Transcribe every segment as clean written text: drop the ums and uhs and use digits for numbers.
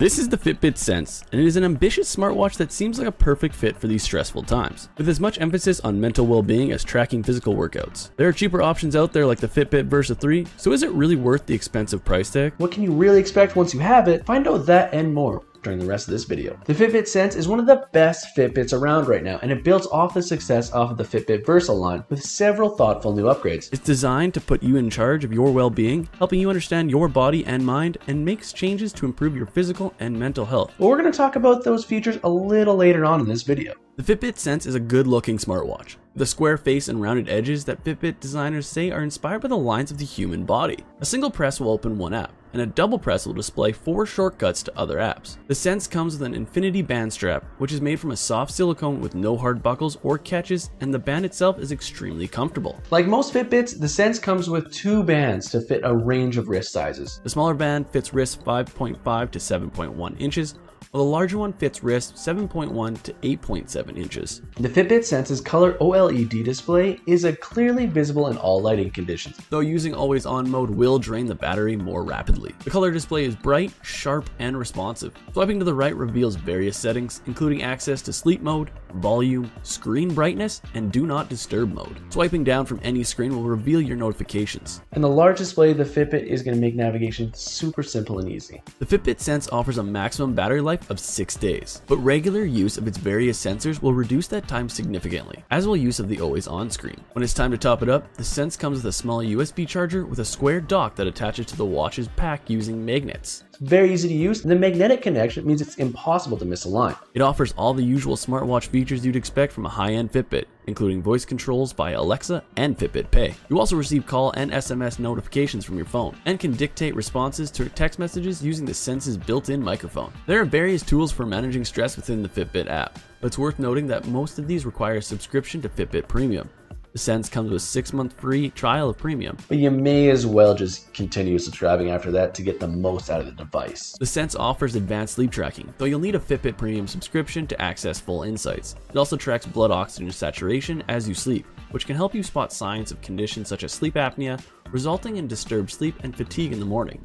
This is the Fitbit Sense, and it is an ambitious smartwatch that seems like a perfect fit for these stressful times, with as much emphasis on mental well-being as tracking physical workouts. There are cheaper options out there like the Fitbit Versa 3, so is it really worth the expensive price tag? What can you really expect once you have it? Find out that and more during the rest of this video. The Fitbit Sense is one of the best Fitbits around right now, and it builds off the success off of the Fitbit Versa line with several thoughtful new upgrades. It's designed to put you in charge of your well-being, helping you understand your body and mind, and makes changes to improve your physical and mental health. But we're going to talk about those features a little later on in this video. The Fitbit Sense is a good-looking smartwatch. The square face and rounded edges that Fitbit designers say are inspired by the lines of the human body. A single press will open one app, and a double press will display 4 shortcuts to other apps. The Sense comes with an infinity band strap, which is made from a soft silicone with no hard buckles or catches, and the band itself is extremely comfortable. Like most Fitbits, the Sense comes with 2 bands to fit a range of wrist sizes. The smaller band fits wrists 5.5 to 7.1 inches, while the larger one fits wrists 7.1 to 8.7 inches. The Fitbit Sense's color OLED display is clearly visible in all lighting conditions, though using always on mode will drain the battery more rapidly. The color display is bright, sharp, and responsive. Swiping to the right reveals various settings, including access to sleep mode, volume, screen brightness, and do not disturb mode. Swiping down from any screen will reveal your notifications. And the large display of the Fitbit is going to make navigation super simple and easy. The Fitbit Sense offers a maximum battery life of 6 days, but regular use of its various sensors will reduce that time significantly, as will use of the always on screen. When it's time to top it up, the Sense comes with a small USB charger with a square dock that attaches to the watch's pack using magnets. It's very easy to use, and the magnetic connection means it's impossible to misalign. It offers all the usual smartwatch features you'd expect from a high-end Fitbit, including voice controls via Alexa and Fitbit Pay. You also receive call and SMS notifications from your phone, and can dictate responses to text messages using the Sense's built-in microphone. There are various tools for managing stress within the Fitbit app, but it's worth noting that most of these require a subscription to Fitbit Premium. The Sense comes with a 6-month free trial of Premium, but you may as well just continue subscribing after that to get the most out of the device. The Sense offers advanced sleep tracking, though you'll need a Fitbit Premium subscription to access full insights. It also tracks blood oxygen saturation as you sleep, which can help you spot signs of conditions such as sleep apnea, resulting in disturbed sleep and fatigue in the morning.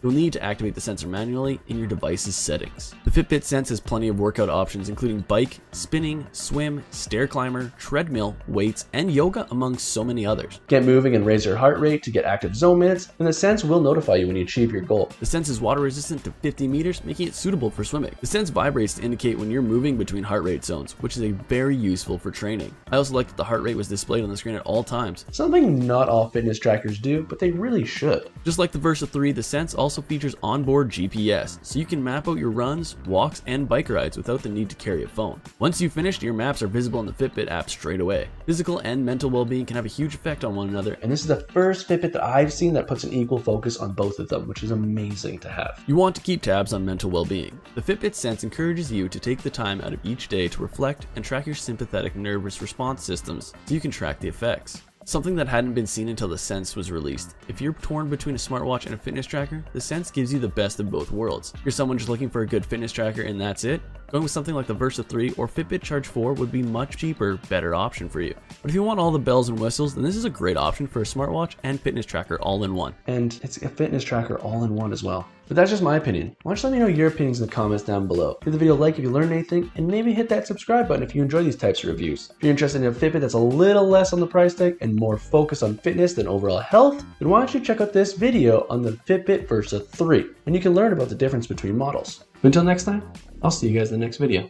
You'll need to activate the sensor manually in your device's settings. The Fitbit Sense has plenty of workout options including bike, spinning, swim, stair climber, treadmill, weights, and yoga among so many others. Get moving and raise your heart rate to get active zone minutes, and the Sense will notify you when you achieve your goal. The Sense is water resistant to 50 meters, making it suitable for swimming. The Sense vibrates to indicate when you're moving between heart rate zones, which is very useful for training. I also like that the heart rate was displayed on the screen at all times. Something not all fitness trackers do, but they really should. Just like the Versa 3, the Sense also features onboard GPS, so you can map out your runs, walks, and bike rides without the need to carry a phone. Once you've finished, your maps are visible in the Fitbit app straight away. Physical and mental well-being can have a huge effect on one another, and this is the first Fitbit that I've seen that puts an equal focus on both of them, which is amazing to have. You want to keep tabs on mental well-being. The Fitbit Sense encourages you to take the time out of each day to reflect and track your sympathetic nervous response systems so you can track the effects. Something that hadn't been seen until the Sense was released. If you're torn between a smartwatch and a fitness tracker, the Sense gives you the best of both worlds. If you're someone just looking for a good fitness tracker and that's it, going with something like the Versa 3 or Fitbit Charge 4 would be much cheaper, better option for you. But if you want all the bells and whistles, then this is a great option for a smartwatch and fitness tracker all in one. And it's a fitness tracker all in one as well. But that's just my opinion. Why don't you let me know your opinions in the comments down below. Give the video a like if you learned anything, and maybe hit that subscribe button if you enjoy these types of reviews. If you're interested in a Fitbit that's a little less on the price tag and more focused on fitness than overall health, then why don't you check out this video on the Fitbit Versa 3, and you can learn about the difference between models. Until next time, I'll see you guys in the next video.